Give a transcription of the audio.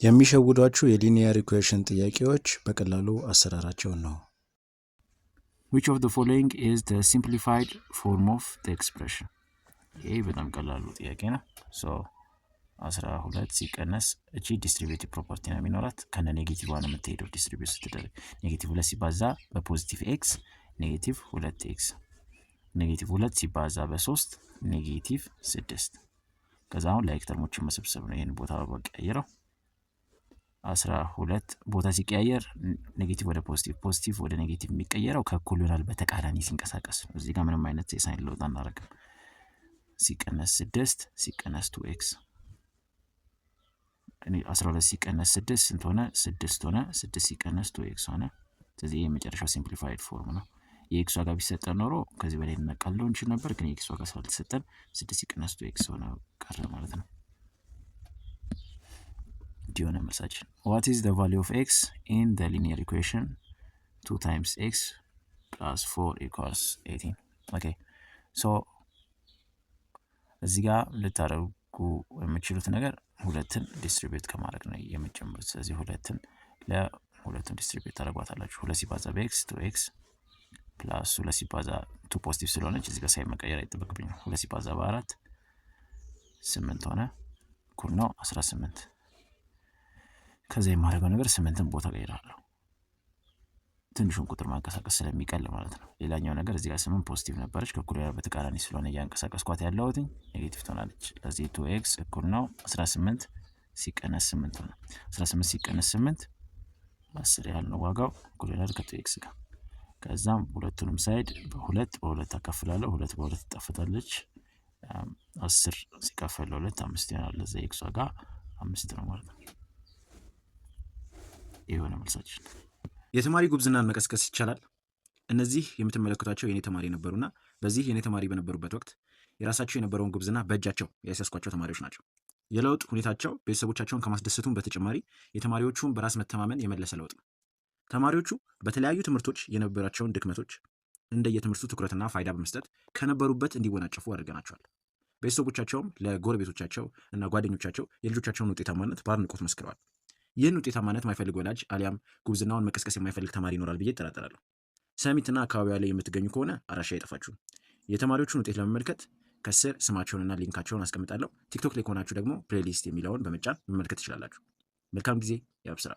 የሚሸውዷችሁ የሊኒየር ኢኩዌሽን ጥያቄዎች በቀላሉ አሰራራቸውን ነው። Which of the following is the simplified form of the expression? ይሄ በጣም ቀላሉ ጥያቄ ነው። 12 ሲቀነስ እቺ ዲስትሪቢዩቲቭ ፕሮፐርቲ ነው የሚኖራት ከነ ኔጌቲቭ ዋን የምትሄደው ዲስትሪቢዩት ስትደረግ ኔጌቲቭ 2 ሲባዛ በፖዚቲቭ ኤክስ ኔጌቲቭ 2x ኔጌቲቭ 2 ሲባዛ በ3 ኔጌቲቭ 6 ከዛ አሁን ላይክ ተርሞችን መሰብሰብ ነው። ይሄን ቦታ በቀየረው 12 ቦታ ሲቀያየር ኔጌቲቭ ወደ ፖዚቲቭ ፖዚቲቭ ወደ ኔጌቲቭ የሚቀየረው ከእኩል ይሆናል በተቃራኒ ሲንቀሳቀስ ነው። እዚህ ጋር ምንም አይነት የሳይን ለውጥ አናደርግም። ሲቀነስ 6 ሲቀነስ 2x 12 ሲቀነስ 6 ስንት ሆነ? 6 ሆነ። 6 ሲቀነስ 2x ሆነ። ስለዚህ የመጨረሻው ሲምፕሊፋይድ ፎርም ነው። የኤክስ ዋጋ ቢሰጠን ኖሮ ከዚህ በላይ እንነቃለው እንችል ነበር፣ ግን የኤክስ ዋጋ ስላልተሰጠን 6 ሲቀነስ 2x ሆነ ቀረ ማለት ነው። ዲዮነ መልሳችን what is the value of x in the linear equation 2 times x plus 4 equals 18? okay so እዚህ ጋር ልታረጉ የምትችሉት ነገር ሁለትን ዲስትሪቢዩት ከማድረግ ነው የምትጀምሩት። ስለዚህ ለሁለቱን ዲስትሪቢዩት ታደርጓታላችሁ። 2 ሲባዛ በx 2x ፕላስ 2 ሲባዛ 2 ፖዚቲቭ ስለሆነች እዚህ ጋር ሳይመቀየር አይጠበቅብኝም። 2 ሲባዛ በ4 8 ሆነ እኩል ነው 18። ከዛ የማደርገው ነገር 8ን ቦታ ቀይራለሁ፣ ትንሹን ቁጥር ማንቀሳቀስ ስለሚቀል ማለት ነው። ሌላኛው ነገር እዚህ ጋር 8 ፖዚቲቭ ነበረች ከእኩል ጋር በተቃራኒ ስለሆነ ያንቀሳቀስኳት ያለሁት ኔጌቲቭ ትሆናለች። ለዚህ 2x እኩል ነው 18 ሲቀነስ 8 ሆነ። 18 ሲቀነስ 8 10 ያህል ነው ዋጋው፣ እኩል ይሆናል ከ2x ጋር። ከዛም ሁለቱንም ሳይድ በ2 አካፍላለሁ። 2 በ2 ትጣፈጣለች። 10 ሲካፈል ለ2 5 ይሆናል። ለዛ x ዋጋ 5 ነው ማለት ነው። ይሄው ነው መልሳችን። የተማሪ ጉብዝናን መቀስቀስ ይቻላል? እነዚህ የምትመለከቷቸው የኔ ተማሪ ነበሩና በዚህ የኔ ተማሪ በነበሩበት ወቅት የራሳቸው የነበረውን ጉብዝና በእጃቸው ያስያዝኳቸው ተማሪዎች ናቸው። የለውጥ ሁኔታቸው ቤተሰቦቻቸውን ከማስደሰቱም በተጨማሪ የተማሪዎቹን በራስ መተማመን የመለሰ ለውጥ ነው። ተማሪዎቹ በተለያዩ ትምህርቶች የነበራቸውን ድክመቶች እንደየትምህርቱ ትኩረትና ፋይዳ በመስጠት ከነበሩበት እንዲወናጨፉ አድርገናቸዋል። ቤተሰቦቻቸውም ለጎረቤቶቻቸው እና ጓደኞቻቸው የልጆቻቸውን ውጤታማነት በአድናቆት መስክረዋል። ይህን ውጤታማነት የማይፈልግ ወላጅ አሊያም ጉብዝናውን መቀስቀስ የማይፈልግ ተማሪ ይኖራል ብዬ እጠራጠራለሁ። ሰሚትና አካባቢዋ ላይ የምትገኙ ከሆነ አድራሻ አይጠፋችሁም። የተማሪዎቹን ውጤት ለመመልከት ከስር ስማቸውንና ሊንካቸውን አስቀምጣለሁ። ቲክቶክ ላይ ከሆናችሁ ደግሞ ፕሌሊስት የሚለውን በመጫን መመልከት ትችላላችሁ። መልካም ጊዜ። ያብስራ።